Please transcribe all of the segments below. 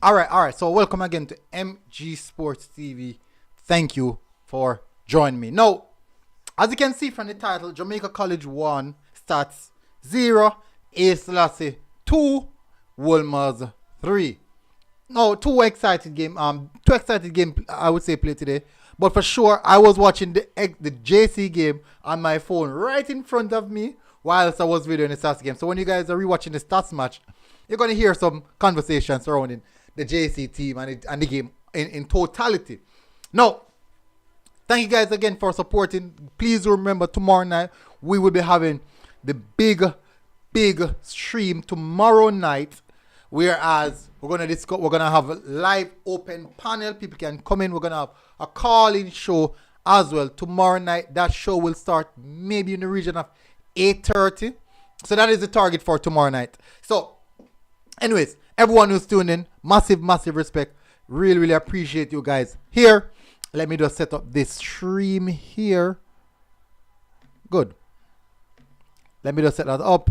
All right. So welcome again to MG Sports TV. Thank you for joining me. Now, as you can see from the title, Jamaica College 1, Stats 0, Haile Selassie 2, Wolmer's 3. No, two excited game. I would say played today. But for sure, I was watching the JC game on my phone right in front of me whilst I was videoing the Stats game. So when you guys are rewatching the Stats match, you're gonna hear some conversation surrounding the JC team and the game in totality. Now, thank you guys again for supporting. Please remember tomorrow night we will be having the big stream tomorrow night. Whereas we're gonna have a live open panel. People can come in. We're gonna have a call-in show as well tomorrow night. That show will start maybe in the region of 8:30. So that is the target for tomorrow night. So, anyways, everyone who's tuned in, massive respect. Really appreciate you guys here. Let me just set up this stream here. Good. Let me just set that up.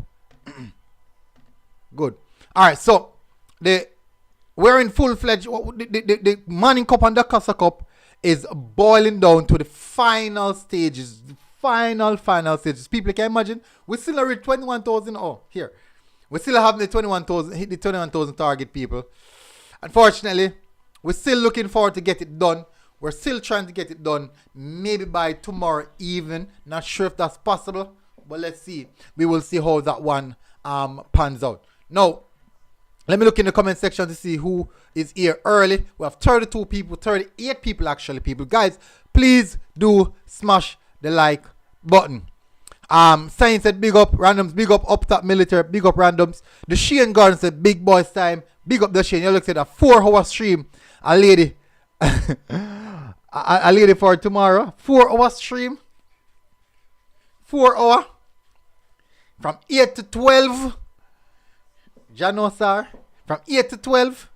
Good. All right, so we're in full-fledged. The Manning Cup and the Casa Cup is boiling down to the final stages. The final stages. People can imagine we still are at 21,000. Oh, here we still have the 21,000. Hit the 21,000 target, people. Unfortunately, we're still looking forward to get it done. We're still trying to get it done. Maybe by tomorrow evening. Not sure if that's possible, but let's see. We will see how that one pans out. Now, let me look in the comment section to see who is here early. We have 32 people, 38 people actually, people. Guys, please do smash the like button. Science said big up, randoms, big up top military, big up randoms. The Shane Garden said big boys time, big up the Shane. You look at a 4-hour stream. A lady a lady for tomorrow. 4-hour stream. 4 hour. From 8 to 12. Jano sir, from 8 to 12.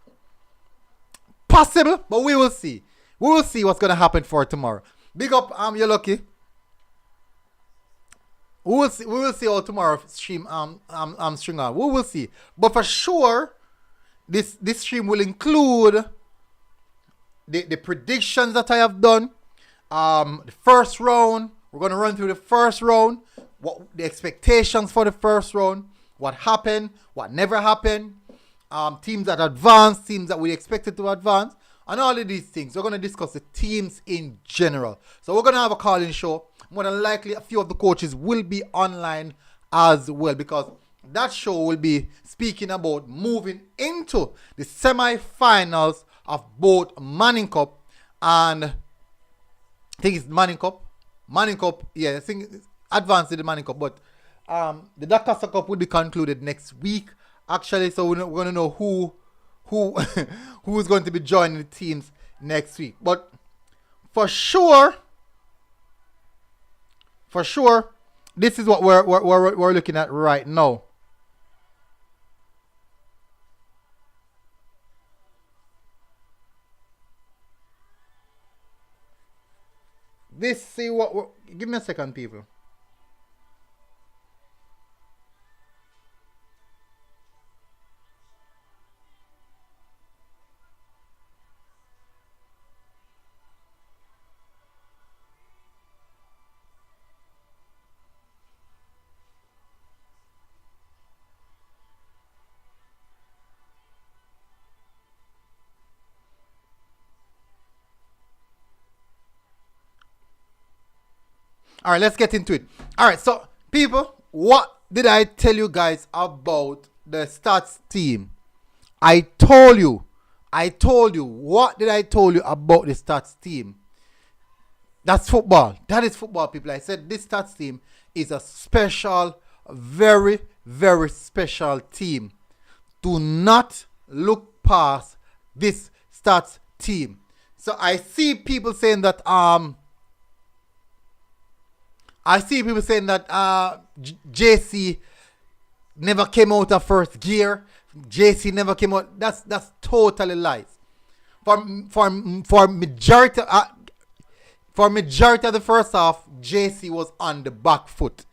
Possible, but we will see. We will see what's gonna happen for tomorrow. Big up, you're lucky. We will see how tomorrow stream string on. We will see. But for sure, this stream will include the predictions that I have done. The first round. We're gonna run through the first round. What the expectations for the first round. What happened, what never happened, teams that advanced, teams that we expected to advance, and all of these things. We're going to discuss the teams in general. So we're going to have a call-in show. More than likely, a few of the coaches will be online as well, because that show will be speaking about moving into the semi-finals of both Manning Cup and I think it's Manning Cup. Manning Cup, yeah, I think it's advanced in the Manning Cup, but the Dakasa Cup will be concluded next week, actually. So we're going to know who who's going to be joining the teams next week. But for sure, this is what we're looking at right now. Give me a second, people. All right, let's get into it. All right, so people, what did I tell you guys about the Stats team? I told you. What did I tell you about the Stats team? That's football. That is football, people. I said this Stats team is a special, very special team. Do not look past this Stats team. So I see people saying that JC never came out of first gear. JC never came out. That's totally lies. For majority of the first half, JC was on the back foot.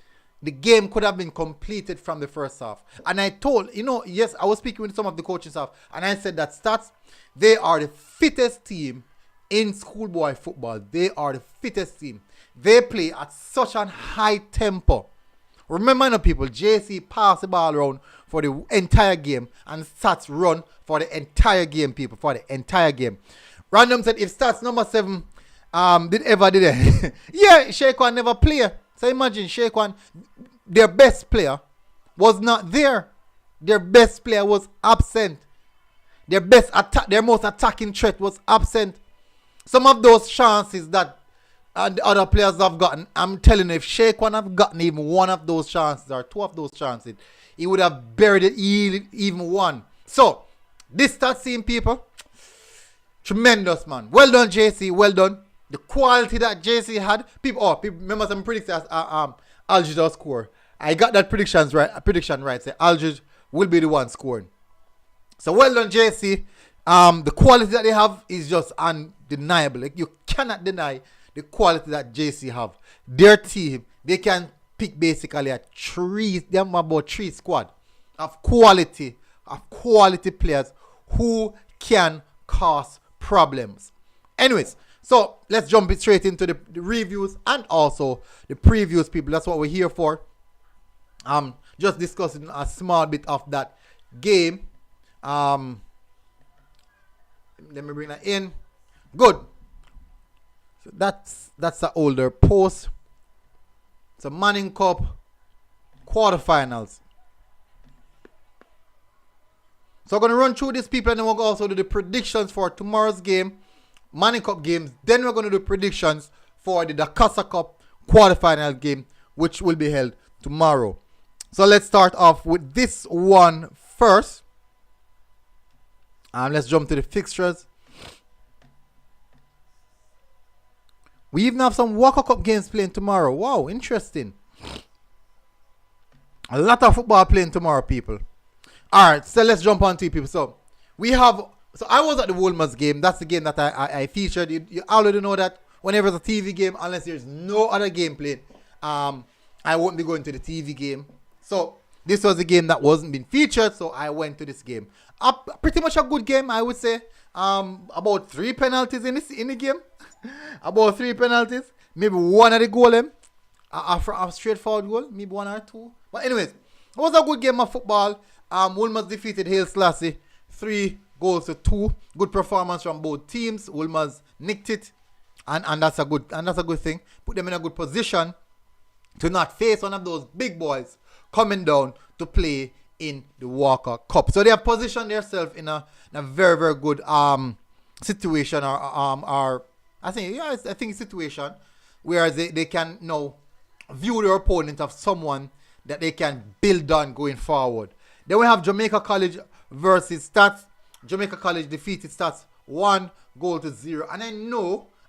the game could have been completed from the first half. And I told, yes, I was speaking with some of the coaching staff, and I said that Stats, they are the fittest team in schoolboy football. They are the fittest team. They play at such a high tempo. Remember, people, JC passed the ball around for the entire game, and Stats run for the entire game, people, for the entire game. Random said, if Stats number 7 did it, yeah, Shaquan never play. So imagine Shaquan, their best player was not there. Their best player was absent. Their most attacking threat was absent. Some of those chances that the other players have gotten, I'm telling you, if Shaquan have gotten even one of those chances or two of those chances, he would have buried it even one. So, this Stats team, people, tremendous, man. Well done, JC. Well done. The quality that JC had. People remember some predictions. Aldridge will score. I got that prediction right. Say Aldridge will be the one scoring. So well done, JC. The quality that they have is just undeniable. Like, you cannot deny the quality that JC have. Their team, they can pick basically about three squad of quality players who can cause problems. Anyways, so let's jump straight into the reviews and also the previews, people. That's what we're here for. Just discussing a small bit of that game. Let me bring that in. Good. So that's the older post. It's a Manning Cup quarterfinals. So I'm going to run through these, people, and then we'll also do the predictions for tomorrow's game, Manning Cup games. Then we're going to do predictions for the Dakasa Cup quarterfinal game, which will be held tomorrow. So let's start off with this one first. Let's jump to the fixtures. We even have some Walker Cup games playing tomorrow. Wow, interesting. A lot of football playing tomorrow, people. Alright, so let's jump on to it, people. So I was at the Wolmer's game. That's the game that I featured. You already know that whenever it's a TV game, unless there's no other game played, I won't be going to the TV game. So this was a game that wasn't being featured, so I went to this game. Pretty much a good game, I would say. About 3 penalties in the game. About 3 penalties. Maybe one at the goal. A straightforward goal. Maybe 1 or 2. But anyways, it was a good game of football. Wolmer's defeated Haile Selassie 3-2. Good performance from both teams. Wolmer's nicked it. And that's a good thing. Put them in a good position to not face one of those big boys coming down to play in the Walker Cup. So they have positioned themselves in a very, very good situation or I think situation where they can now view their opponent of someone that they can build on going forward. Then we have Jamaica College versus Stats. Jamaica College defeated Stats 1-0. And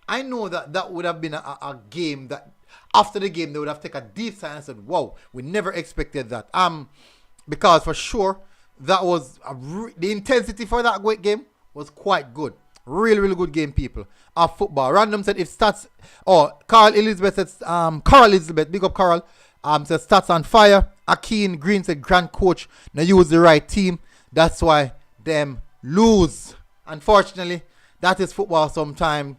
I know that would have been a game that after the game they would have taken a deep sigh and said, wow, we never expected that. Because for sure that was the intensity for that great game was quite good. Really, really good game, people, of football. Random said if Stats, Carl Elizabeth said, Carl Elizabeth, big up Carl, said Stats on fire. Akeen Green said grand coach, now use the right team. That's why them lose. Unfortunately, that is football sometimes.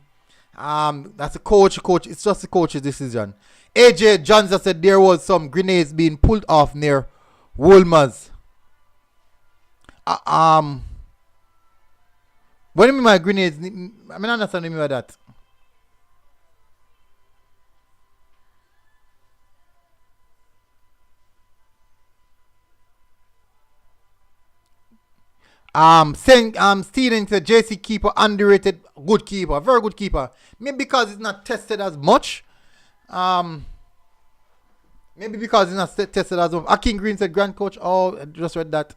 That's a coach. It's just the coach's decision. AJ Johnson said there was some grenades being pulled off near Wolmer's. What do you mean by grenades? I mean, I understand what you mean by that. Steven said JC keeper underrated, good keeper, very good keeper. Maybe because it's not tested as much. Maybe because it's not tested as much. Akin Green said grand coach. Oh, I just read that.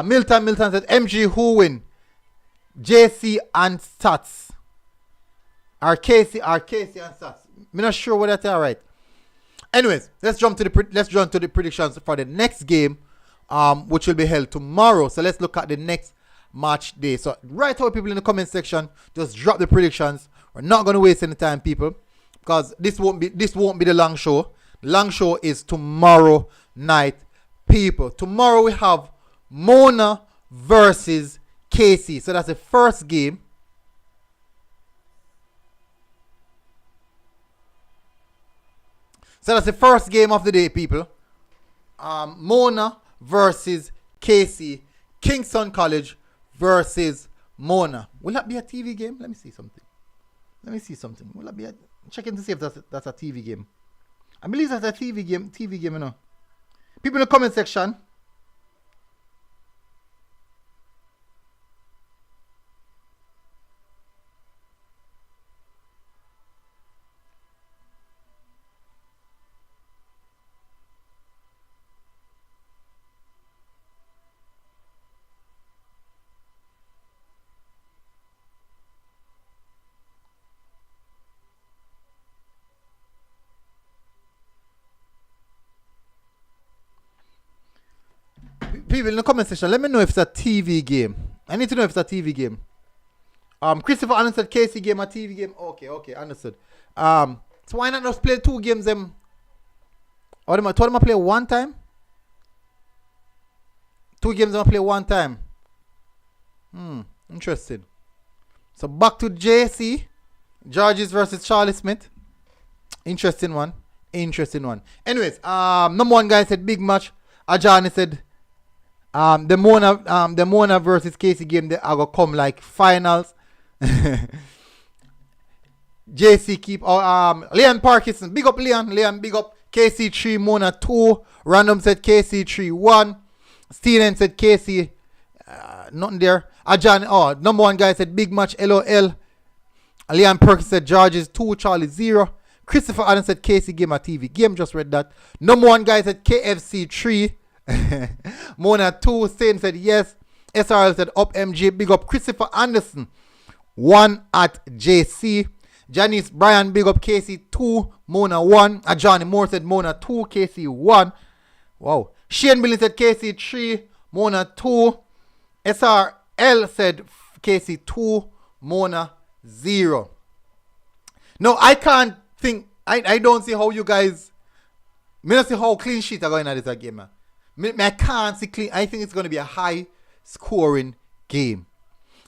Milton said MG who win? JC and Stats. Or KC and Stats. I'm not sure whether that's all right. Anyways, let's jump to the predictions for the next game. Which will be held tomorrow. So let's look at the next match day. So write out, people, in the comment section. Just drop the predictions. We're not going to waste any time, people, because this won't be the long show. Long show is tomorrow night, people. Tomorrow we have Mona versus KC. So that's the first game. So that's the first game of the day, people. Mona versus KC. Kingston College versus Mona. Will that be a TV game? Let me see something. Will that be a... Checking to see if that's a TV game. I believe that's a TV game, you know. People in the comment section. People in the comment section, let me know if it's a TV game. I need to know if it's a TV game. Christopher Allen said KC game, a TV game. Okay, understood. So why not just play 2 games? Or them told them I play one time? 2 games I play one time. Interesting. So back to JC. Georges versus Charlie Smith. Interesting one. Anyways, number 1 guy said big match. Ajani said the Mona versus KC game, they are gonna come like finals. JC keep Leon Parkinson, big up Leon, big up. KC 3, Mona 2. Random said KC 3 1. Steven said KC nothing there. Ajani, number 1 guy said big match LOL. Leon Perkins said Georges 2, Charlie 0. Christopher Allen said KC game, a TV game, just read that. Number 1 guy said KFC 3. Mona 2. Stain said yes. SRL said up MJ. Big up Christopher Anderson 1 at JC. Janice Bryan, big up KC 2, Mona 1. Johnny Moore said Mona 2, KC 1. Wow. Shane Billy said KC 3, Mona 2. SRL said KC 2, Mona 0. No, I can't think. I don't see how you guys. I don't see how clean sheets are going at this game, man. I can't see clean. I think it's going to be a high scoring game.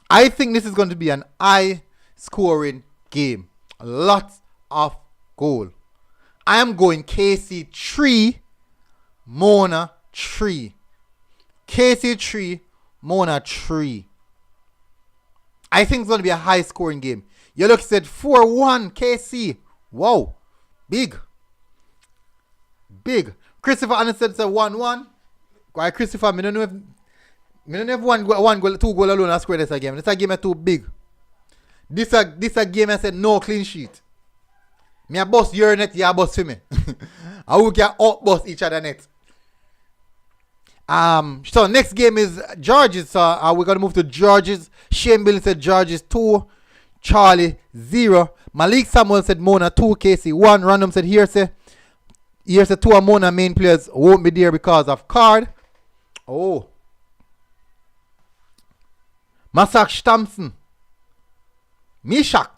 I think this is going to be an high scoring game. Lots of goal. I am going KC 3, Mona 3. KC 3, Mona 3. I think it's going to be a high scoring game. You look said 4-1 KC. Wow. Big. Christopher Anderson said 1-1. Why Christopher, I don't know if one goal, 2 goal alone I score this game. This a game too big. This a game I said no clean sheet. Me a boss your net, you a boss for me. And we can out-boss each other net. So next game is Georges. So we're gonna move to Georges. Shane Billy said Georges 2, Charlie 0. Malik Samuel said Mona 2, KC 1. Random said here's 2 of Mona main players won't be there because of card. Oh. Mishak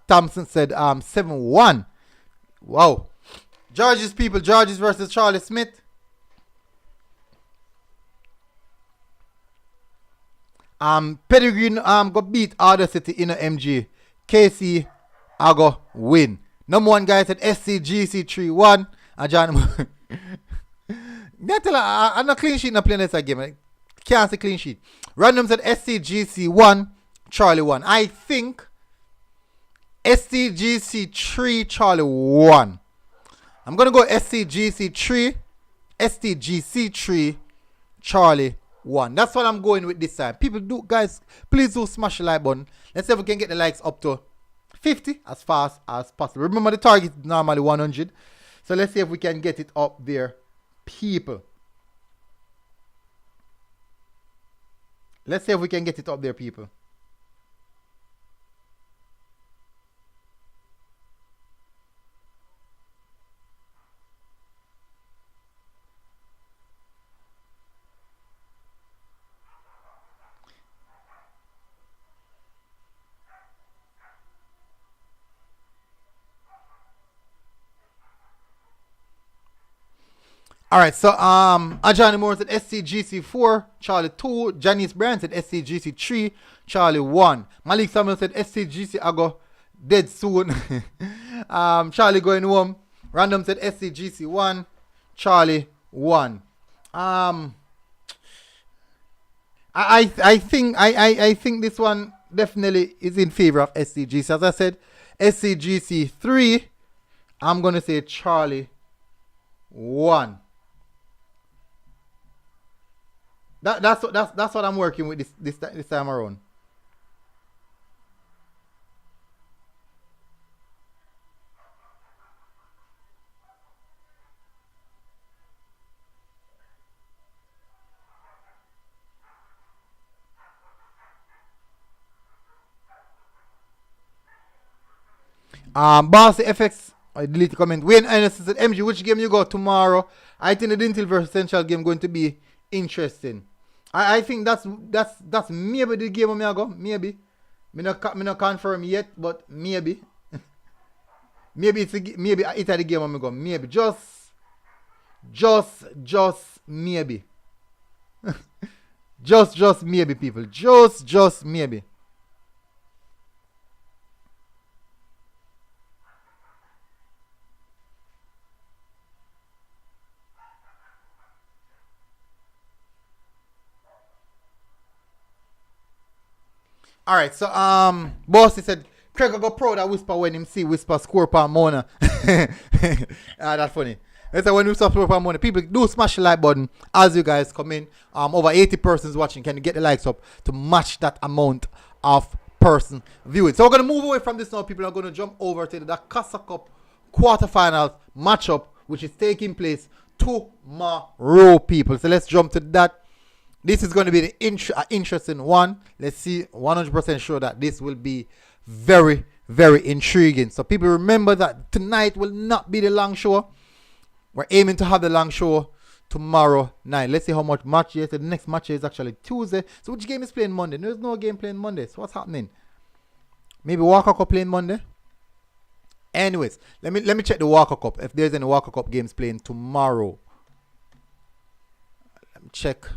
Thompson said 7-1. Wow. Georges people, Georges versus Charlie Smith. Pedigree got beat Other City in a MG. KC I go win. Number 1 guy said SCGC 3-1. And John I'm not clean sheet in a playing this game. I can't see clean sheet. Random said SCGC 1, Charlie 1. I think SCGC 3, Charlie 1. I'm gonna go SCGC 3, Charlie 1. That's what I'm going with this time. People do, guys, please do smash the like button. Let's see if we can get the likes up to 50 as fast as possible. Remember the target is normally 100. So let's see if we can get it up there, people. Let's see if we can get it up there, people. Alright, so Ajani Moore said SCGC 4, Charlie 2, Janice Brand said SCGC 3, Charlie 1. Malik Samuel said SCGC I go dead soon. Charlie going home. Random said SCGC 1, Charlie 1. I think this one definitely is in favor of SCGC. As I said, SCGC 3, I'm gonna say Charlie 1. That's what I'm working with this time around. Bossy FX, I delete the comment. Wayne Anderson said, MG, which game you got tomorrow? I think the Dintil versus Central game going to be interesting. I think that's maybe the game I go. Maybe. Me not confirm yet, but maybe. maybe it's the game I go. Maybe. Just maybe. just maybe, people. Just maybe. Alright, so Bossy said Craig go proud that Whisper when him see Whisper score per Mona. That's funny. That's when Whisper score per Mona. People do smash the like button as you guys come in. Over 80 persons watching. Can you get the likes up to match that amount of person viewing? So we're gonna move away from this now. People are gonna jump over to the Casa Cup quarterfinals matchup, which is taking place tomorrow, people. So let's jump to that. This is going to be the interesting one. Let's see, 100% sure that this will be very, very intriguing. So people remember that tonight will not be the long show. We're aiming to have the long show tomorrow night. Let's see how much match is. The next match is actually Tuesday. So which game is playing Monday? There's no game playing Monday. So what's happening? Maybe Walker Cup playing Monday? Anyways, let me check the Walker Cup. If there's any Walker Cup games playing tomorrow. Let me check.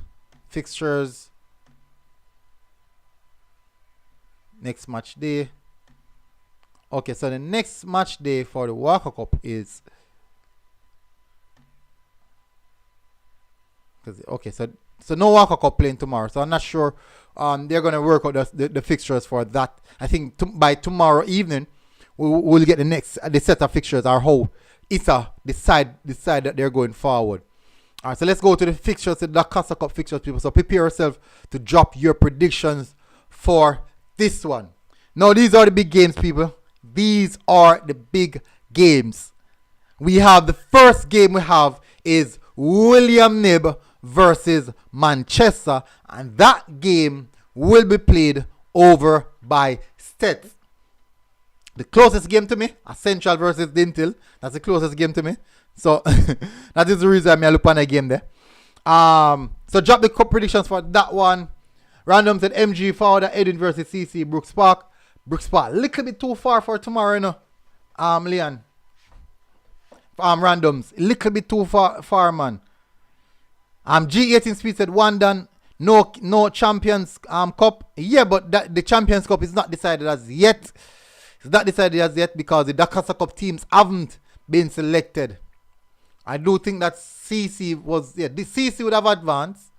Fixtures, next match day. Okay, so the next match day for the Walker Cup is okay. So no Walker Cup playing tomorrow. So I'm not sure. They're gonna work out the fixtures for that. I think by tomorrow evening we'll get the set of fixtures. Our whole ISA decide that they're going forward. Alright, so let's go to the fixtures, the Casa Cup fixtures, people. So prepare yourself to drop your predictions for this one. Now, these are the big games, people. These are the big games. We have the first game we have is William Nib versus Manchester. And that game will be played over by STATHS. The closest game to me, Central versus Dintil. That's the closest game to me. So that is the reason I look on a game there. So drop the cup predictions for that one. Random said MG Fowler, Edwin versus CC Brooks Park. Brooks Park, little bit too far for tomorrow, you know. Leon. Randoms, little bit too far, man. G18 Speed said 1 done. No Champions Cup. Yeah, but the Champions Cup is not decided as yet. It's not decided as yet because the Casa Cup teams haven't been selected. I do think that CC was, the CC would have advanced.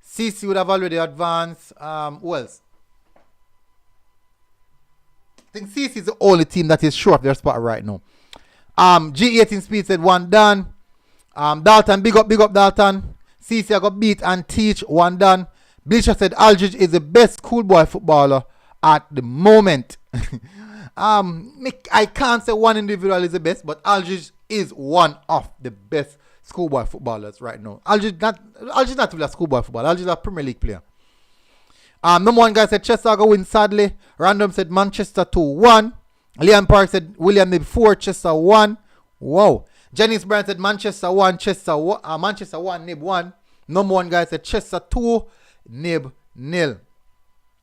CC would have already advanced. Who else? I think CC is the only team that is sure of their spot right now. G18 Speed said 1 done. Dalton, big up Dalton. CC I got beat and teach 1 done. Bleacher said Aldridge is the best schoolboy footballer at the moment. I can't say one individual is the best, but Aldridge is one of the best schoolboy footballers right now. Aldridge not really a schoolboy footballer. Aldridge is a Premier League player. Number 1 guy said Chester go win sadly. Random said Manchester 2-1. Liam Park said William Nib 4, Chester 1. Wow. Janice Brand said Manchester 1, Manchester 1, Nib 1. Number 1 guy said Chester 2, Nib 0.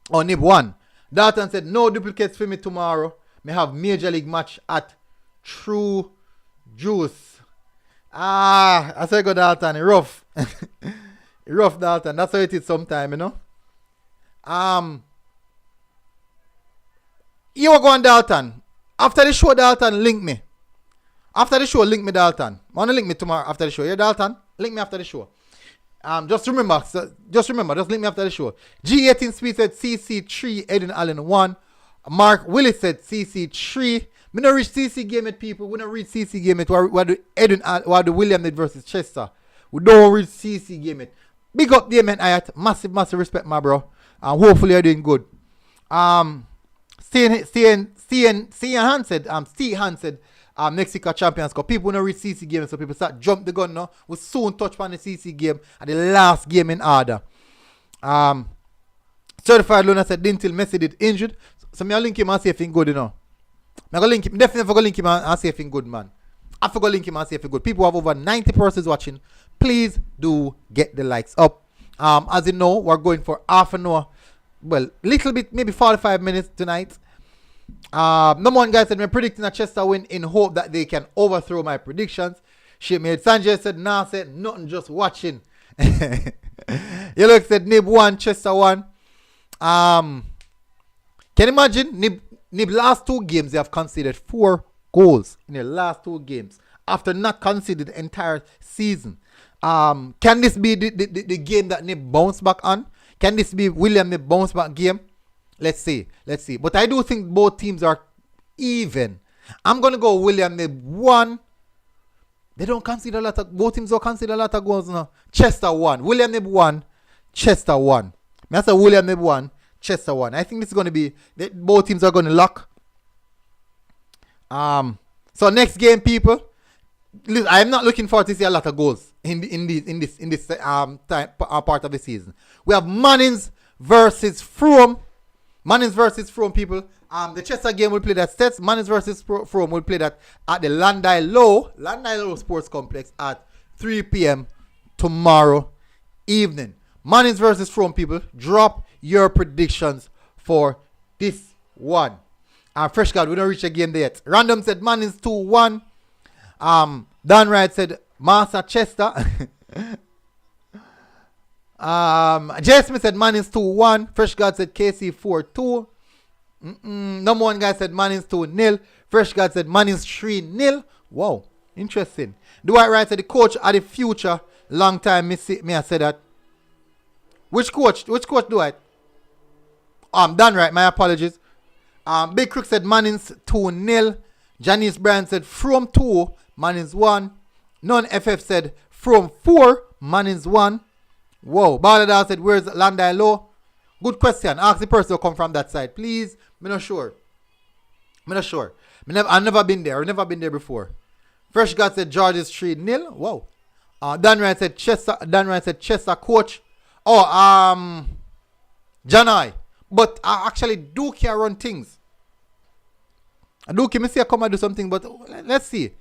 Or Nib 1. Dalton said no duplicates for me tomorrow. May have major league match at True Juice. I say go Dalton. Rough. Rough Dalton. That's how it is sometime, you know. Um, you are going Dalton. After the show, Dalton, link me. After the show, link me, Dalton. Wanna link me tomorrow after the show? Yeah, Dalton? Link me after the show. Just remember, just link me after the show. G18 Speed said CC3, Eden Allen 1. Mark Willis said CC3. We don't reach CC game it, people. We don't reach CC game it. What the William did versus Chester. We don't reach CC game it. Big up the man, Ayat. Massive respect, my bro. And hopefully you're doing good. Steve Han said, Mexico Champions Cup. People don't reach CC game, so people start jump the gun now. We soon touch on the CC game at the last game in order. Certified Luna said, didn't till Messi did injured. So me link him and see if he's good, you know. I go link him. Definitely forgot link him and see if he's good, man. I forgot link him and see if he's good. People have over 90 persons watching. Please do get the likes up. As you know, we're going for half an hour. Well, little bit, maybe 45 minutes tonight. Number one guy said, I'm predicting a Chester win in hope that they can overthrow my predictions. Shit made Sanjay said, nah, said nothing, just watching. Yellow said, Nib 1, Chester 1. Can you imagine? Nib last 2 games, they have conceded 4 goals in their last 2 games after not conceded the entire season. Can this be the game that Nib bounce back on? Can this be William Nib bounce back game? Let's see. But I do think both teams are even. I'm going to go William Nib 1. They don't consider a lot of, both teams don't consider a lot of goals now. Chester 1. William Nib 1. Chester 1. I say William Nib 1. Chester 1. I think this is going to be, both teams are going to lock. So next game, people. I'm not looking forward to see a lot of goals in this part of the season. We have Mannings versus Frome. Mannings versus Frome, people. The Chester game will play that STATHS. Mannings versus Frome will play that at the Landai Low Sports Complex at 3 p.m. tomorrow evening. Mannings versus Frome, people. Drop your predictions for this one. Fresh God, we don't reach a game there yet. Random said Mannings 2-1. Dan Wright said Master Chester. Jay Smith said Mannings 2-1. Fresh God said KC 4-2. Number one guy said Mannings 2-0. Fresh God said Mannings 3-0. Wow, interesting. Dwight Wright said the coach of the future. Long time me I said that. Which coach Dwight? Dan Wright, my apologies. Big Crook said Mannings 2-0. Janice Bryan said Frome 2, Mannings 1. Non-FF said Frome 4, Mannings 1. Whoa. Baladar said, where's Landai Low? Good question. Ask the person who come from that side. Please. I'm not sure. I've never been there. I've never been there before. Fresh God said George is 3-0. Whoa. Dan Ryan said Chester coach. Janai. But actually Duke here run things. Duke, me see I come and do something, but let's see.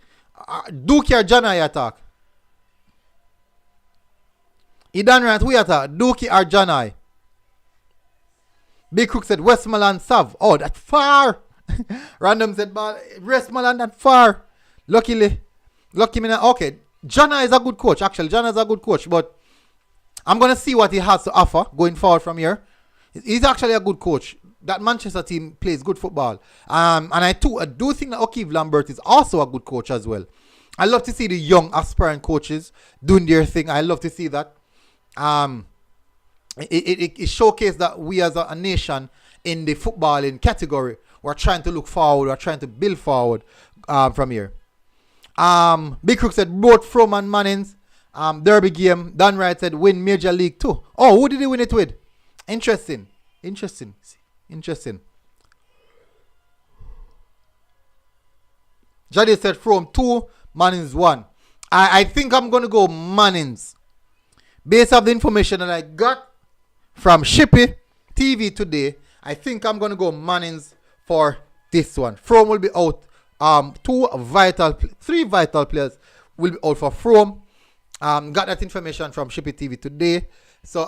Duke or Janai attack? He done right, who attack? Duke or Janai? Big Crook said Westmoreland Sav. Oh, that far. Random said Westmoreland that far. Lucky me now. Okay, Janai is a good coach. Actually, Janai is a good coach, but I'm going to see what he has to offer going forward from here. He's actually a good coach. That Manchester team plays good football. And I do think that O'Keefe Lambert is also a good coach as well. I love to see the young aspiring coaches doing their thing. I love to see that. It showcases that we as a nation in the footballing category, we're trying to look forward. We're trying to build forward from here. Big Crook said both Frome and Mannings. Derby game. Dan Wright said win Major League 2. Oh, who did he win it with? Interesting. Jade said Frome 2, Mannings 1. I think I'm going to go Mannings. Based on the information that I got from Shippy TV today, I think I'm going to go Mannings for this one. Frome will be out. 3 vital players will be out for Frome. Got that information from Shippy TV today. So,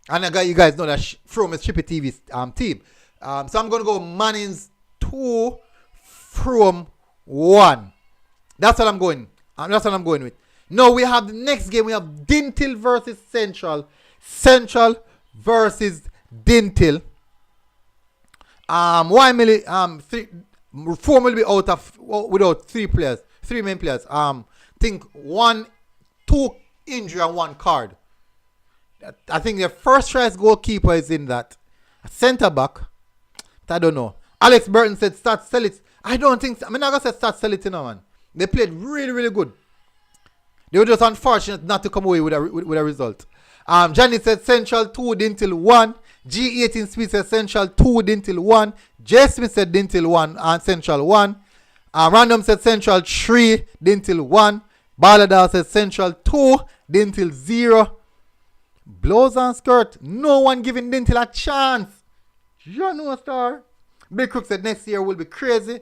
and I got you guys know that Frome is Shippy TV's team. So I'm going to go Mannings 2, Frome 1. That's what I'm going. That's what I'm going with. Now we have the next game. We have Dintil versus Central. Central versus Dintil. Four will be out of without three main players. Think 2 injury and 1 card. I think their first choice goalkeeper is in that. Centre back, I don't know. Alex Burton said start sell it. I don't think so. I'm not gonna say start sell it, man. They played really, really good. They were just unfortunate not to come away with a result. Johnny said Central 2, Dintil 1. G18 Smith said Central 2, Dintil 1. J Smith said Dintil 1 and Central 1. Random said Central 3, Dintil 1. Balladar said Central 2, Dintil 0. Blows and skirt. No one giving Dintil a chance. You know, star. Big Crook said next year will be crazy.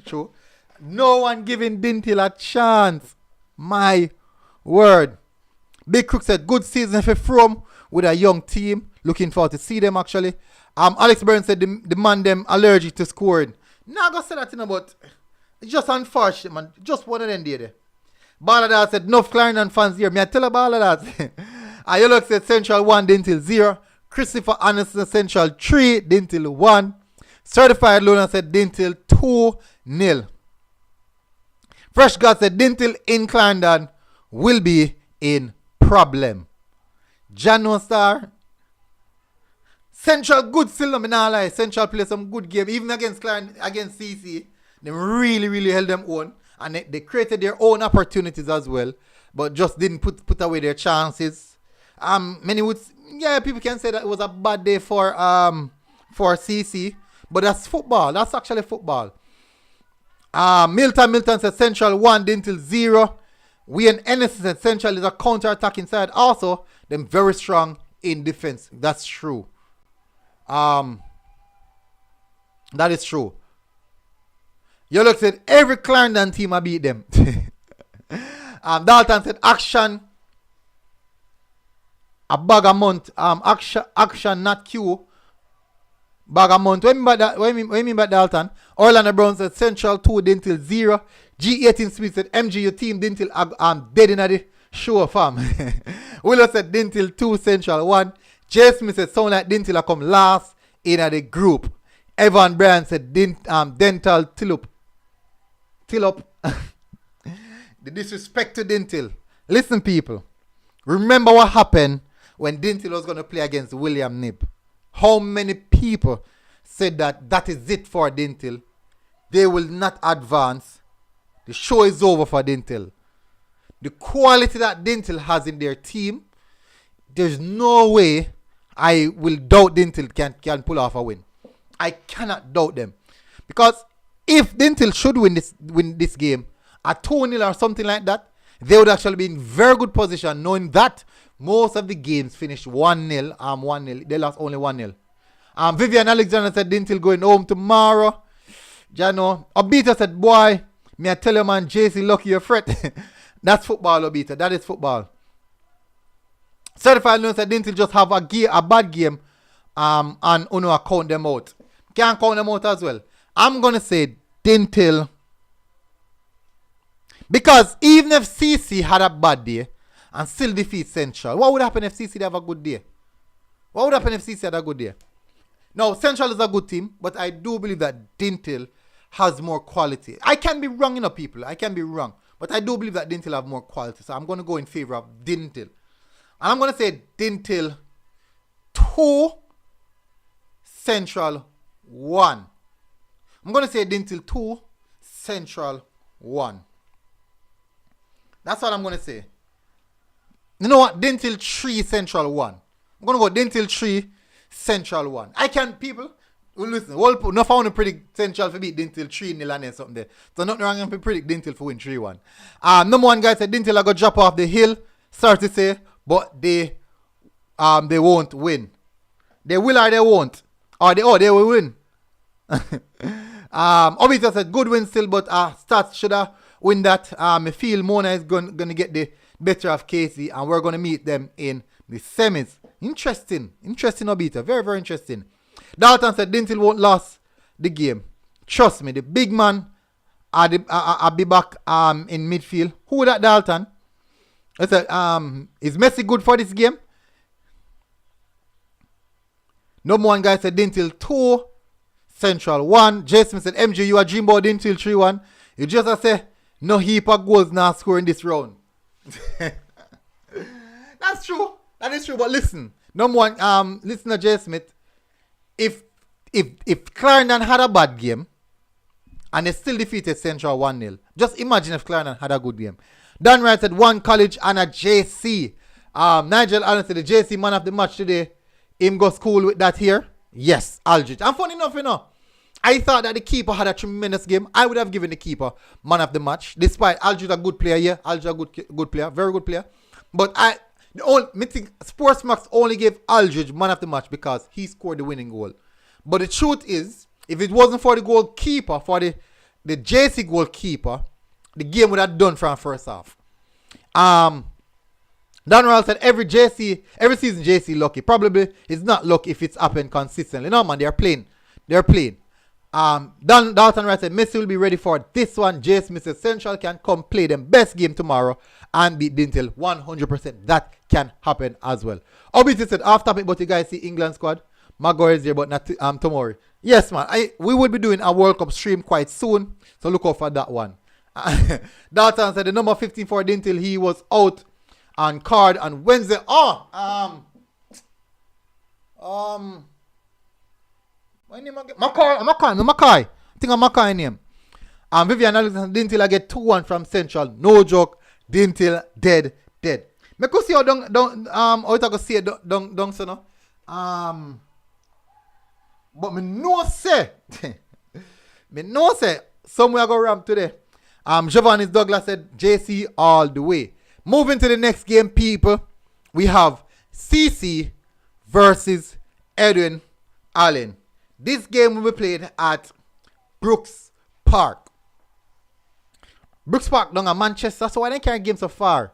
True. No one giving Dintil a chance. My word. Big Crook said good season for From with a young team. Looking forward to see them actually. Alex Burns said the man them allergic to scoring. Now I gotta say that thing about it's just unfortunate, man. Just one of them there. Balladar said enough Clarendon fans here. Me I tell a Balladar. Yellow said Central 1, Dintil 0. Christopher Anderson Central 3, Dintil 1. Certified Luna said Dintil 2-0. Fresh God said Dintil in Clarendon will be in problem. Jano Star. Central good still, I'm not lie. Central play some good game. Even against Clarendon, against CC. They really, really held them on. And they created their own opportunities as well. But just didn't put away their chances. People can say that it was a bad day for CC. But that's football. That's actually football. Milton said Central 1, Dintil 0. Wayne Ennis said Central is a counter-attacking side. Also, them very strong in defense. That's true. That is true. Yellow said every Clarendon team I beat them. Dalton said action. A bag a month. Action not Q. Bag a month. What you mean by Dalton? Orlando Brown said Central 2, Dintil 0. G18 Smith said MGU team Dintil dead in the show fam. Willow said Dintil 2, Central 1. J Smith said sound like Dintil come last in the group. Evan Bryan said Dental Tillup. The disrespect to Dintil. Listen people. Remember what happened when Dintil was going to play against William Nib. How many people said that is it for Dintil? They will not advance. The show is over for Dintil. The quality that Dintil has in their team, there's no way I will doubt Dintil can pull off a win. I cannot doubt them. Because if Dintil should win this game, a 2-0 or something like that, they would actually be in very good position knowing that most of the games finished 1-0. 1-0. They lost only 1-0. Vivian Alexander said Dintil going home tomorrow. Jano. Obita said, boy, me I tell you man, JC lucky your fret. That's football, Obita. That is football. Certified Luna said Dintil just have a bad game and Uno count them out. Can't count them out as well. I'm going to say Dintil. Because even if CC had a bad day and still defeat Central, what would happen if CC have a good day? What would happen if CC had a good day? Now, Central is a good team, but I do believe that Dintil has more quality. I can be wrong, people. I can be wrong. But I do believe that Dintil have more quality. So I'm going to go in favor of Dintil. And I'm going to say Dintil 2, Central 1. I'm going to say Dintil 2, Central 1. That's what I'm going to say. You know what? Dintil 3, Central 1. I'm going to go Dintil 3, Central 1. I can, people, listen, enough I want to predict Central for beat Dintil 3-0 and then something there. So nothing wrong to predict Dintil for win 3-1. Number one guy said Dintil are going to drop off the hill. Sorry to say, but they won't win. They will or they won't. Or they will win. Obita said good win still, but Stats should have win that. I feel Mona is going to get the better of Casey and we're going to meet them in the semis. Interesting, Obita. Very, very interesting. Dalton said Dintil won't lose the game. Trust me, the big man I'll be back in midfield. Who that Dalton? I said, is Messi good for this game? Number one guy said Dintil 2, Central 1. Jason said, MJ, you a dream about Dintil 3-1. You just say, no heap of goals now scoring this round. That's true. That is true. But listen, number one, listener J. Smith, if Clarendon had a bad game and they still defeated Central 1-0, just imagine if Clarendon had a good game. Dan Wright said 1 college and a JC. Nigel Allen said the JC man of the match today. Him go school with that here. Yes, Aldridge. And funny enough, I thought that the keeper had a tremendous game. I would have given the keeper man of the match. Despite Aldridge a good player, yeah. Aldridge a good player, very good player. But I think Sportsmax only gave Aldridge man of the match because he scored the winning goal. But the truth is, if it wasn't for the goalkeeper, for the JC goalkeeper, the game would have done from first half. Dan Rowell said every season JC lucky. Probably it's not lucky if it's happened consistently. No man, they're playing. Dalton Wright said Messi will be ready for this one. J. Smith said Central can come play them best game tomorrow and beat Dintil 100%. That can happen as well. Obviously said off topic, but you guys see England squad. Maguire is here, but not tomorrow. Yes, man. We will be doing a World Cup stream quite soon, so look out for that one. Dalton said the number 15 for Dintil, he was out on card on Wednesday. Mackay. I think I'm Mackay name. Vivian Alexander Dintil I get 2-1 from Central. No joke. Dintil dead. Me could see how how it I go see it don't so no. But me no say somewhere I go ramp today. Giovanni Douglas said JC all the way. Moving to the next game, people. We have CC versus Edwin Allen. This game will be played at Brooks Park. Brooks Park down in Manchester, so why they carry game so far?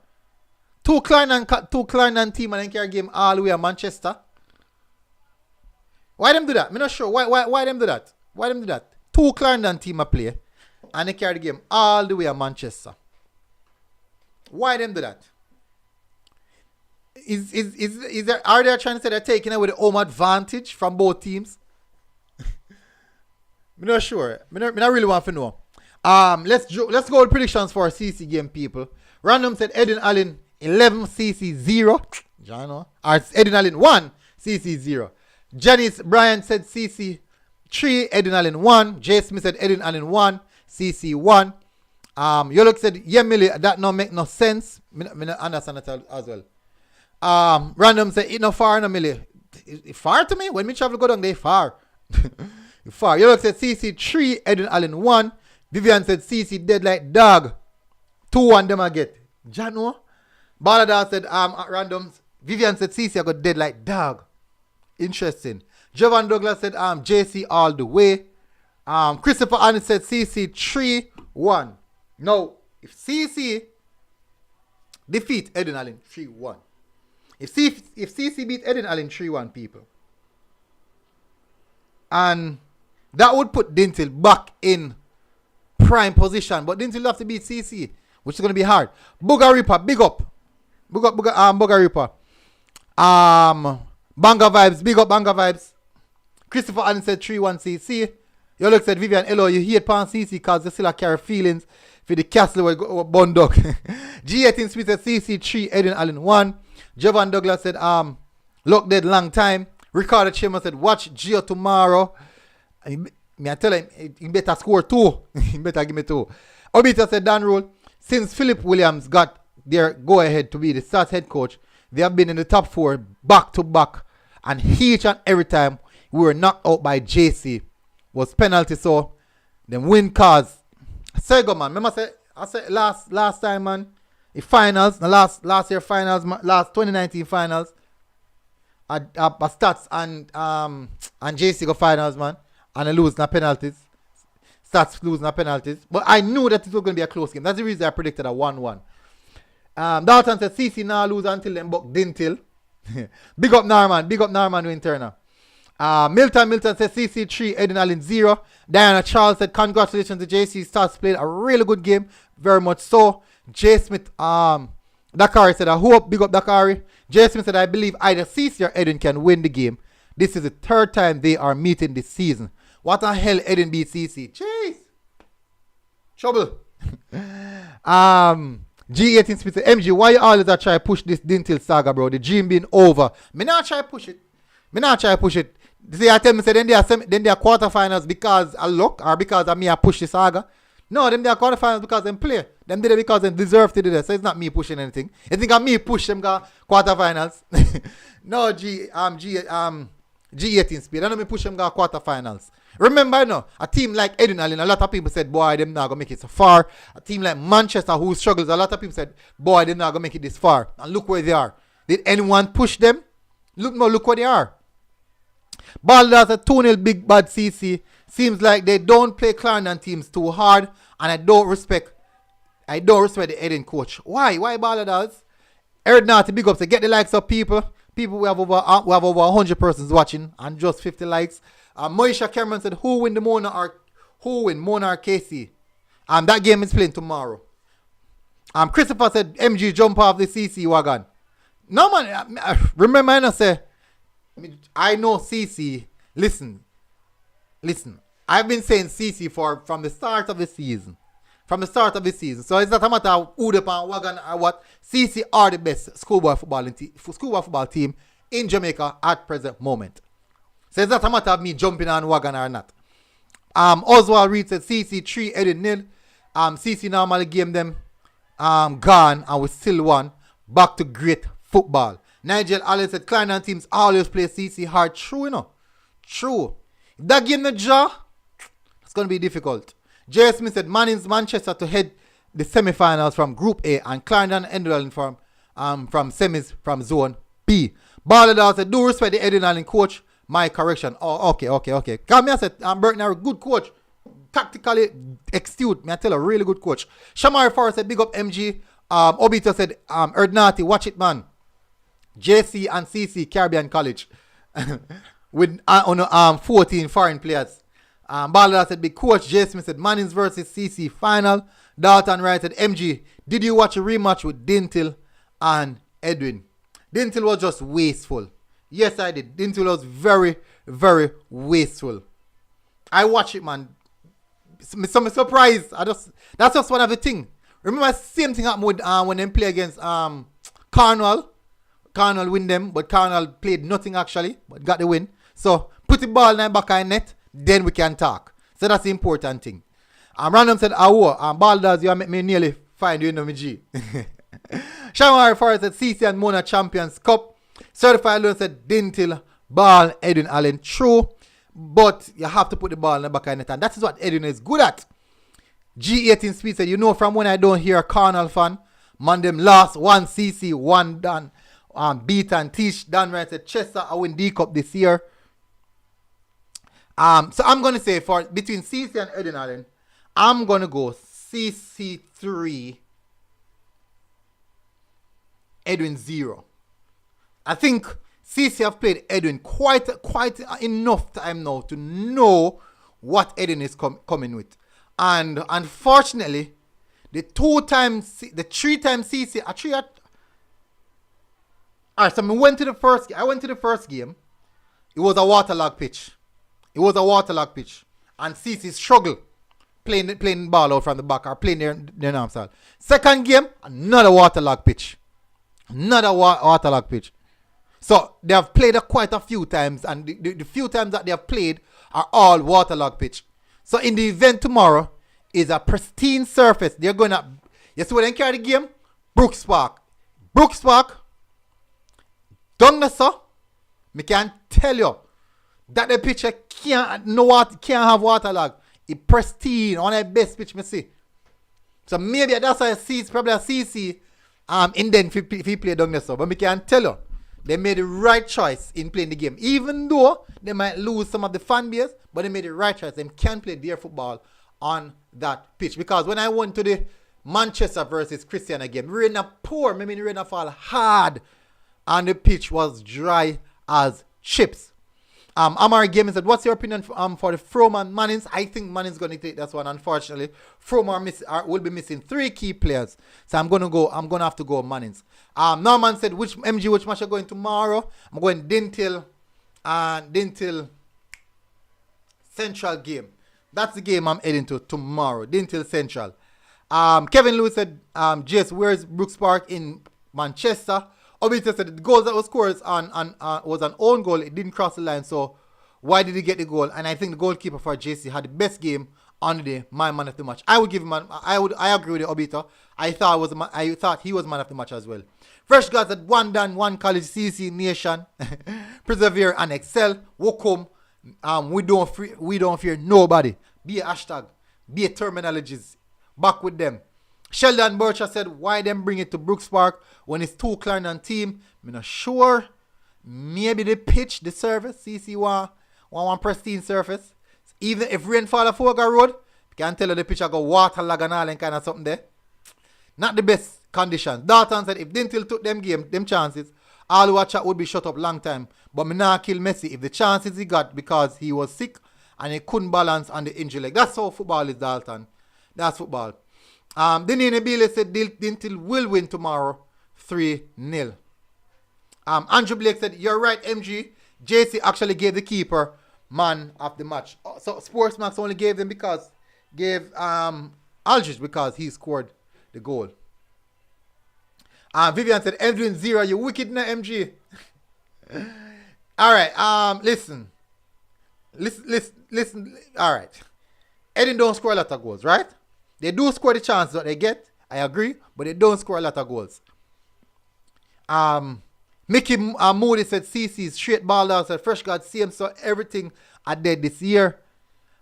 Two Clarendon team and they carry game all the way to Manchester. Why them do that? I'm not sure. Why them do that? Two Clarendon team a play and they carry the game all the way to Manchester. Why them do that? Are they trying to say they're taking away the home advantage from both teams? I'm not sure. I not really want to know. Let's go with predictions for CC game, people. Random said Edwin Allen 11, CC 0. Or Edwin Allen 1, CC 0. Janice Bryant said CC 3, Edwin Allen 1. J. Smith said Edwin Allen 1, CC 1. Yolok said, yeah, Millie, that no make no sense. Me understand that as well. Random said, it no far, no Millie. It far to me? When me travel go down, they far. Far. Yolok said CC 3, Edwin Allen 1. Vivian said CC dead like dog. 2-1 them I get. Jano. Balada said, randoms. Vivian said CC I got dead like dog. Interesting. Jovan Douglas said, JC all the way. Christopher Annis said CC 3-1. Now, if CC defeat Edwin Allen 3-1, if CC beat Edwin Allen 3-1, people, and that would put Dintil back in prime position, but Dintil have to beat CC, which is going to be hard. Booger Ripper, big up. Booger Ripper. Banga Vibes, big up Banga Vibes. Christopher Allen said 3-1 CC. You look said Vivian, hello, you hate Pan CC because they still carry feelings for the castle where Bundog. G18 Smith said CC 3, Edwin Allen 1. Jovan Douglas said, look dead long time. Ricardo Chema said, watch Gio tomorrow. I tell him, he better score 2. He better give me 2. Obita said, Dan Rule, since Philip Williams got their go-ahead to be the STATS head coach, they have been in the top 4 back-to-back. And each and every time we were knocked out by JC was penalty, so them win cause. Sego man, remember I said last time man, the finals, the last year finals, last 2019 finals, STATS and JC go finals man, and they lose na penalties. STATS lose na penalties, but I knew that it was going to be a close game. That's the reason I predicted a 1-1. Dalton said CC now lose until them buck Dintil. Big up Norman win Turner. Milton said CC3, Eden Allen 0. Diana Charles said congratulations to JC Stars, played a really good game, very much so. J Smith, Dakari said I hope, big up Dakari. J Smith said I believe either CC or Eden can win the game. This is the third time they are meeting this season. What the hell Eden beat CC? Jeez. Trouble. G18 Smith said MG, why you always try to push this Dintil saga, bro? The dream being over. Me not try to push it. See, I tell me say then they are quarterfinals because I look or because of me I push the saga. No, them they are quarterfinals because them play. Them did it because they deserve to do that. So it's not me pushing anything. You think of me push them go quarterfinals? No, G18 speed. I know me push them go quarterfinals. Remember, no, a team like Eden Allen, a lot of people said, boy, them not gonna make it so far. A team like Manchester who struggles, a lot of people said, boy, they're not gonna make it this far. And look where they are. Did anyone push them? Look where they are. Balders a 2-0 big bad CC. Seems like they don't play Clarendon teams too hard, and I don't respect the Eden coach. Why Balders? Erdnati big up to get the likes of people. We have over 100 persons watching and just 50 likes. Moisha Cameron said, who win Mona or KC? That game is playing tomorrow. Christopher said, MG jump off the CC wagon. No man, remember I say, I know CC. Listen. I've been saying CC from the start of the season. So it's not a matter of who the pan wagon or what. CC are the best schoolboy football team in Jamaica at present moment. So it's not a matter of me jumping on wagon or not. Oswald Reed said CC 3 Eden 0. CC normally game them gone and we still won. Back to great football. Nigel Allen said Clarendon teams always play CC hard. True, you know. True. If that game the draw, it's going to be difficult. J. Smith said Manchester to head the semi-finals from Group A and Clarendon ended from semis from Zone B. Balladar said, do respect the Eden Allen coach. My correction. Oh, okay. Come here, I said, Burton are a good coach. Tactically astute. Me I tell a really good coach. Shamari Forrest said, big up MG. Obito said, Erdnati, watch it, man. JC and CC Caribbean College with 14 foreign players. Balladar said, big coach. J. Smith said, Mannings versus CC final. Dalton Wright said, MG, did you watch a rematch with Dintil and Edwin? Dintil was just wasteful. Yes, I did. Dintil was very, very wasteful. I watched it, man. I'm surprised. That's just one of the things. Remember, same thing happened with when they play against Cornwall. Cornwall win them, but Cornwall played nothing actually, but got the win. So put the ball in the back of the net, then we can talk. So that's the important thing. Random said, Balders, you make me nearly find you in the G. Shamari Forrest said, CC and Mona Champions Cup. Certified Loan said, Dintil, Ball, Edwin Allen. True, but you have to put the ball in the back of the net, and that is what Edwin is good at. G18 Speed said, you know from when I don't hear a Cornwall fan, man them lost, one CC, one done. Beat and teach. Dan Wright said, Chester, I win D Cup this year. So I'm going to say for between CC and Edwin Allen, I'm going to go CC3, Edwin 0. I think CC have played Edwin quite enough time now to know what Edwin is coming with. And unfortunately, the 3-time CC, alright, so I went to the first game. It was a waterlogged pitch. And CC struggled playing ball out from the back or playing their arms out. Second game, another waterlogged pitch. So they have played quite a few times, and the few times that they have played are all waterlogged pitch. So in the event tomorrow is a pristine surface. They're going to, you see when they carry the game? Brooks Park. Down there, sir, me can tell you that the pitcher can't have waterlog. It's pristine, one of the best pitch me see. So maybe that's why probably a CC in then if he play down there, sir. But me can tell you, they made the right choice in playing the game. Even though they might lose some of the fan base, but they made the right choice. They can play their football on that pitch. Because when I went to the Manchester versus Christiana game, rain pour, maybe rain fall hard. And the pitch was dry as chips. Amar Gaming said, what's your opinion for the Froome and Mannings? I think Mannings going to take this one. Unfortunately, Froome will be missing 3 key players. So I'm going to have to go Mannings. Norman said, which match are going tomorrow? I'm going Dintil Central game. That's the game I'm heading to tomorrow. Dintil Central. Kevin Lewis said, Jess, where's Brooks Park in Manchester? Obviously said the goal that was scored was an own goal. It didn't cross the line, so why did he get the goal? And I think the goalkeeper for JC had the best game on the day, my man of the match. I would give him I agree with the Obito. I thought he was man of the match as well. Fresh guys at one done, one college, CC Nation, persevere and excel. Welcome. We don't fear nobody. Be a hashtag. Be a terminologies. Back with them. Sheldon Bircher said, why them bring it to Brooks Park when it's 2 Clarendon team? I'm not sure. Maybe the pitch, the surface, CC one pristine surface. Even if rain fall off Fogar Road, you can tell you the pitch I go waterlog and all and kind of something there. Not the best conditions. Dalton said, if Dintil took them chances, all who watch out would be shut up long time. But me nah kill Messi if the chances he got because he was sick and he couldn't balance on the injury leg. That's how football is, Dalton. That's football. Denine Bailey said Dintil will win tomorrow 3-0. Andrew Blake said, you're right, MG. JC actually gave the keeper man of the match. So Sportsmax only gave Aldridge because he scored the goal. Vivian said, Edwin 0, you wicked na MG. Alright, listen. Alright. Edwin don't score a lot of goals, right? They do score the chances that they get, I agree, but they don't score a lot of goals. Mickey Moody said CC straight ball out, said Fresh God CM, so everything I did this year.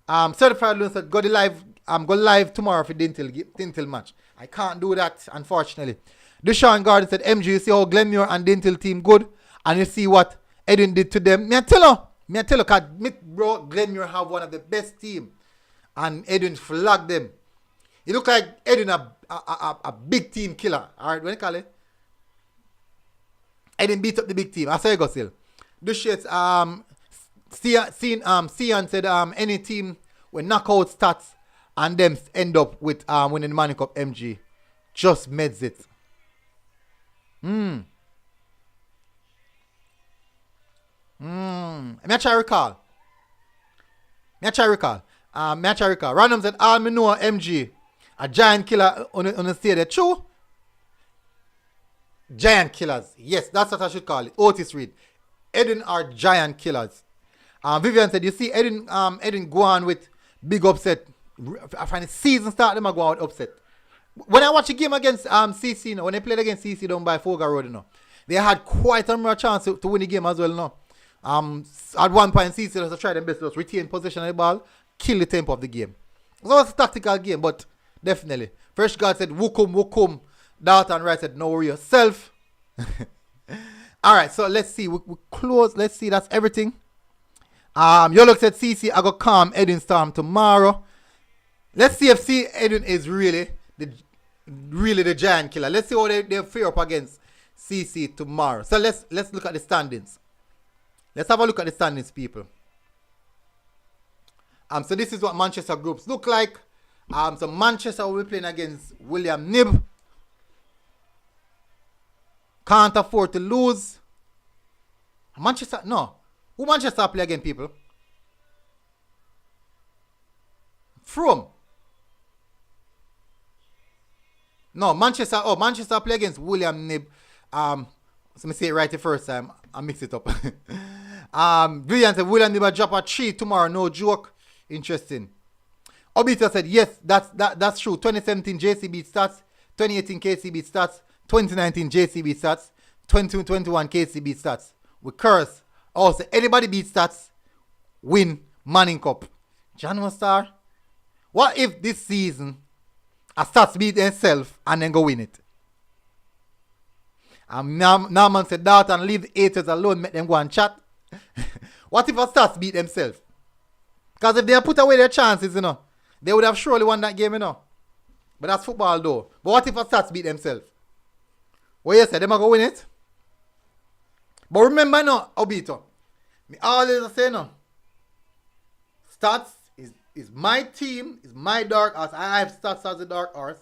Certified Loon said go live tomorrow for Dintil match. I can't do that, unfortunately. Deshaun Garden said MG, you see how Glenmure and Dintil team good, and you see what Edwin did to them. Me I tell you, cause bro, Glenmure have one of the best team, and Edwin flagged them. He look like Edwin a big team killer. Alright, what do you call it? Edwin beat up the big team. I saw you go still. The shit, Cian said any team with knockout stats and them end up with winning the Money Cup MG. Just meds it. Me I try recall. Random said all me know MG. A giant killer on the stage. True. Giant killers. Yes, that's what I should call it. Otis Reed. Edwin are giant killers. Vivian said, you see Edwin go on with big upset. I find the season start them go out upset. When I watch a game against CC, when they played against CC down by Fogar Road, they had quite a more chance to win the game as well. At one point, CC just tried their best to retain possession of the ball, kill the tempo of the game. So it was a tactical game, but definitely. Fresh God said, Wukum. Dalton Wright said, know yourself. Alright, so let's see. We close. Let's see. That's everything. Yolo said, CC, I go calm Edwin Storm tomorrow. Let's see if Edwin is really the giant killer. Let's see how they fare up against CC tomorrow. So let's look at the standings. Let's have a look at the standings, people. So this is what Manchester groups look like. So Manchester will be playing against William Nib. Can't afford to lose. Manchester, no. Who Manchester play again, people? From? No, Manchester play against William Nib. So let me say it right the first time. I mix it up. Brilliant said William Nib drop a 3 tomorrow. No joke. Interesting. Obito said yes, that's true. 2017 JCB stats, 2018 KCB stats, 2019 JCB stats, 2021 KCB stats. We curse. Also, anybody beat stats, win Manning Cup. John Star. What if this season a stats beat themselves and then go win it? Norman said that and leave the haters alone, make them go and chat. What if a stats beat themselves? Because if they put away their chances, they would have surely won that game, But that's football though. But what if a stats beat themselves? Well, you said they might go win it. But remember now, Obito, Me always say no. Stats is my team, is my dark horse. I have Stats as a dark horse.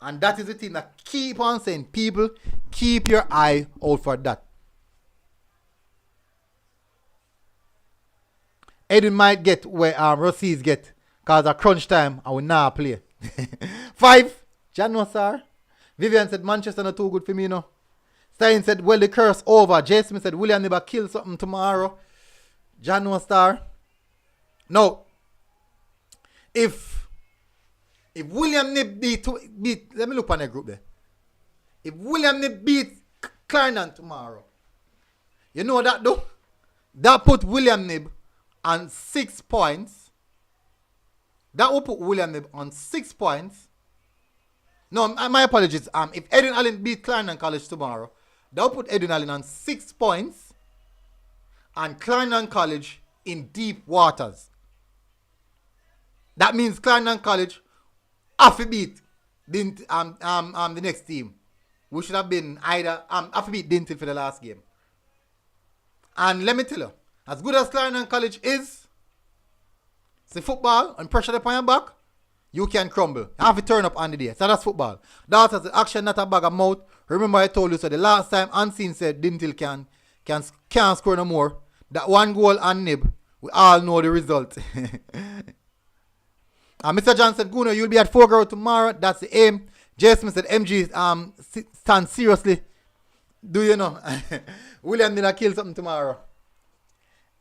And that is the thing that keep on saying, people, keep your eye out for that. Edwin might get where Rossies get, because at crunch time, I will not play. 5, Jan sir. Vivian said, Manchester not too good for me, no. Stein said, well, the curse over. Jason said, William never kill something tomorrow. Jan star. No. If William Nib beat, let me look on the group there. If William Nib beat Clarendon tomorrow, you know that though? That put William Nib on 6 points. That will put William Nib on 6 points. No, my apologies. If Edwin Allen beat Clarendon College tomorrow, that will put Edwin Allen on 6 points and Clarendon College in deep waters. That means Clarendon College have to beat the next team. We should have been either have to beat Dintle for the last game. And let me tell you, as good as Clarendon College is, see football and pressure upon your back, you can crumble. You have to turn up on the day. So that's football. That's the action, not a bag of mouth. Remember I told you, so the last time Unseen said Dintle can't score no more. That one goal on Nib, we all know the result. Mr. John said, Guno, you'll be at 4 girl tomorrow. That's the aim. Jason said, MG stand seriously. Do you know? William did kill something tomorrow.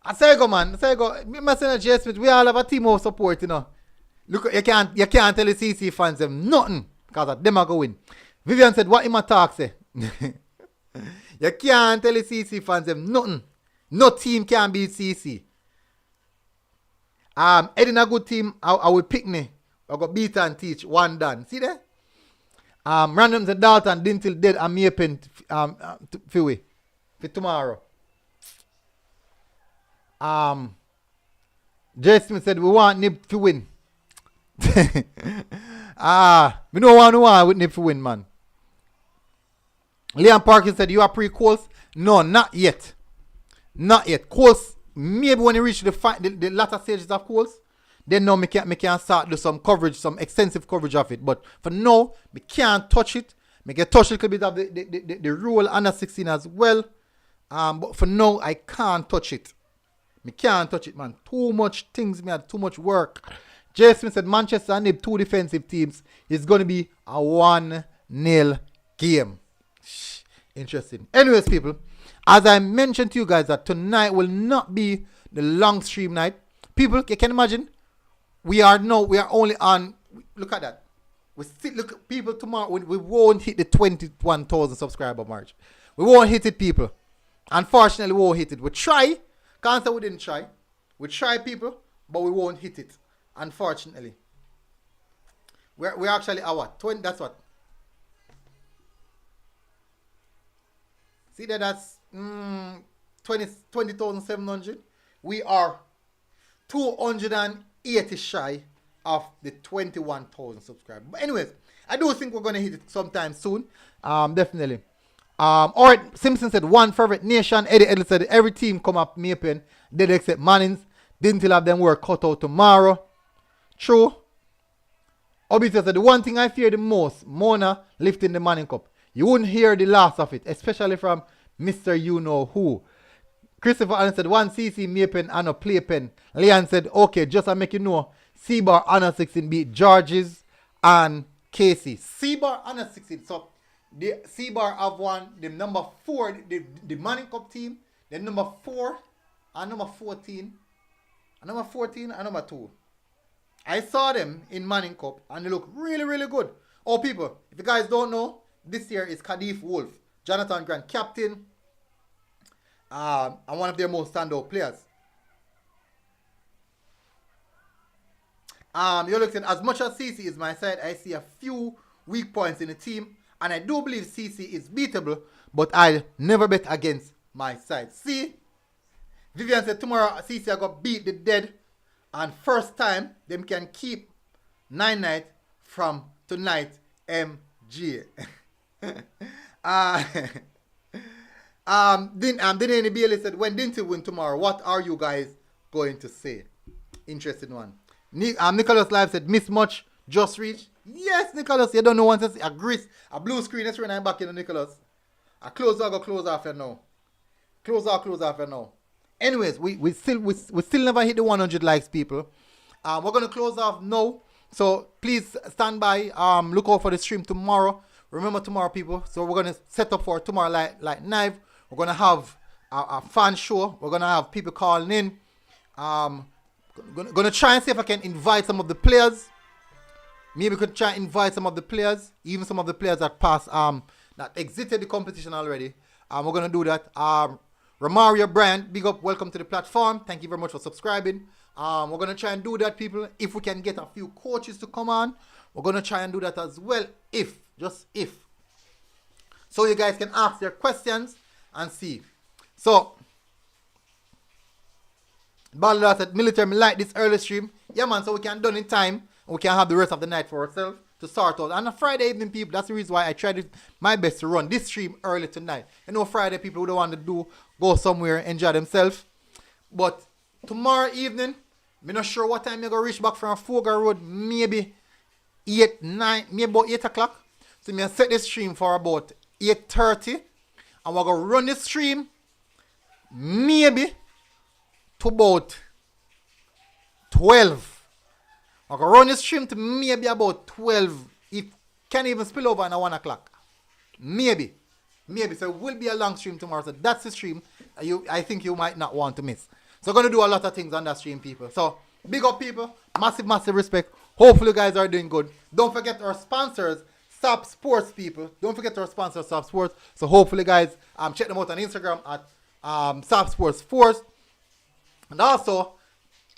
I say go, man. I say go. Me say Jason, we all have a team of support, you know. Look, you can't tell the CC fans them nothing because them are going. Vivian said, what him a talk say? You can't tell the CC fans them nothing. No team can beat CC. Eddie a good team. I will pick me. I got beat and teach. One done. See there? Random said Dalton Dintle dead and me pen for tomorrow. Jason said we want Nib to win. We don't want with Nib to win, man. Liam Parkin said you are pre-Coles. No, not yet. Not yet. Coles, maybe when you reach the latter stages of Coles, then now me can start do some coverage, some extensive coverage of it. But for now, we can't touch it. Me can touch a little bit of the rule under 16 as well. But for now, I can't touch it. Me can't touch it, man. Too much things, man. Too much work. Jason said Manchester and Nib, 2 defensive teams. It's going to be a 1-0 game. Interesting. Anyways, people, as I mentioned to you guys that tonight will not be the long stream night. People, you can imagine, we are only on, look at that. We still, look, people, tomorrow, we won't hit the 21,000 subscriber mark. We won't hit it, people. Unfortunately, we won't hit it. We try. Can't say we didn't try. We try, people, but we won't hit it. Unfortunately. We're actually at what? 20, that's what? See that that's 20,700. We are 280 shy of the 21,000 subscribers. But anyways, I do think we're going to hit it sometime soon. Definitely. Alright, Simpson said one favorite nation. Eddie said every team come up Mapen. Did except Mannings. Didn't have them work cut out tomorrow. True. Obviously said the one thing I fear the most, Mona lifting the Manning Cup. You wouldn't hear the last of it, especially from Mr. You Know Who. Christopher Allen said, one CC Mapen and a playpen. Leon said, okay, just to make you know, C-Bar Honor 16 beat Georges and Casey. C-Bar Honor 16. So, the C-Bar have won the number 4, the Manning Cup team, the number 4 and number 14. And number 14 and number 2. I saw them in Manning Cup and they look really, really good. Oh, people, if you guys don't know, this year is Kadif Wolf, Jonathan Grant captain, and one of their most standout players. You look at as much as CC is my side, I see a few weak points in the team, and I do believe CC is beatable, but I never bet against my side. See, Vivian said tomorrow CC are gonna beat the dead, and first time them can keep 9 night from tonight MG. Then Bailey said, when Dinty win tomorrow, what are you guys going to say? Interesting one. Nicholas Live said, miss much, just reach. Yes, Nicholas, you don't know once a blue screen. Let's run back in Nicholas. I close off here now. Close off here now. Anyways, we still never hit the 100 likes, people. We're gonna close off now. So please stand by. Look out for the stream tomorrow. Remember tomorrow, people. So we're gonna set up for tomorrow like Knife. We're gonna have a fan show. We're gonna have people calling in. Gonna try and see if I can invite some of the players. Maybe we could try and invite some of the players, even some of the players that passed that exited the competition already. We're gonna do that. Romario Brand, big up, welcome to the platform. Thank you very much for subscribing. We're gonna try and do that, people. If we can get a few coaches to come on, we're gonna try and do that as well. Just if. So you guys can ask their questions and see. So Ballard said, military, me like this early stream. Yeah, man, so we can done in time. And we can have the rest of the night for ourselves to start out. And on Friday evening, people, that's the reason why I tried my best to run this stream early tonight. You know, Friday people who don't want to go somewhere, enjoy themselves. But tomorrow evening, I'm not sure what time you're going to reach back from Fogar Road. Maybe 9, maybe about 8 o'clock. So I'm going to set the stream for about 8:30. And we're going to run the stream maybe to about 12. I'm going to run the stream to maybe about 12. It can even spill over at 1 o'clock. Maybe. So it will be a long stream tomorrow. So that's the stream I think you might not want to miss. So we're going to do a lot of things on that stream, people. So big up, people. Massive respect. Hopefully you guys are doing good. Don't forget our sponsors, STATHS Sports, people. Don't forget our sponsors, STATHS Sports. So hopefully guys, check them out on Instagram at STATHS Sports Force. And also,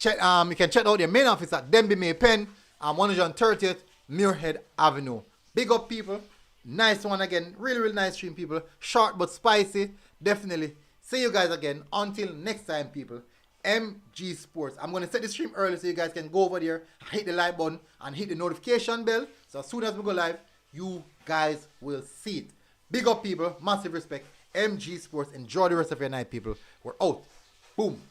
you can check out their main office at Denby May Pen, 130th Muirhead Avenue. Big up, people. Nice one again. Really nice stream, people. Short but spicy. Definitely. See you guys again. Until next time, people. MG Sports. I'm going to set the stream early so you guys can go over there, hit the like button, and hit the notification bell. So as soon as we go live, you guys will see it. Big up, people. Massive respect. MG Sports. Enjoy the rest of your night, people. We're out. Boom.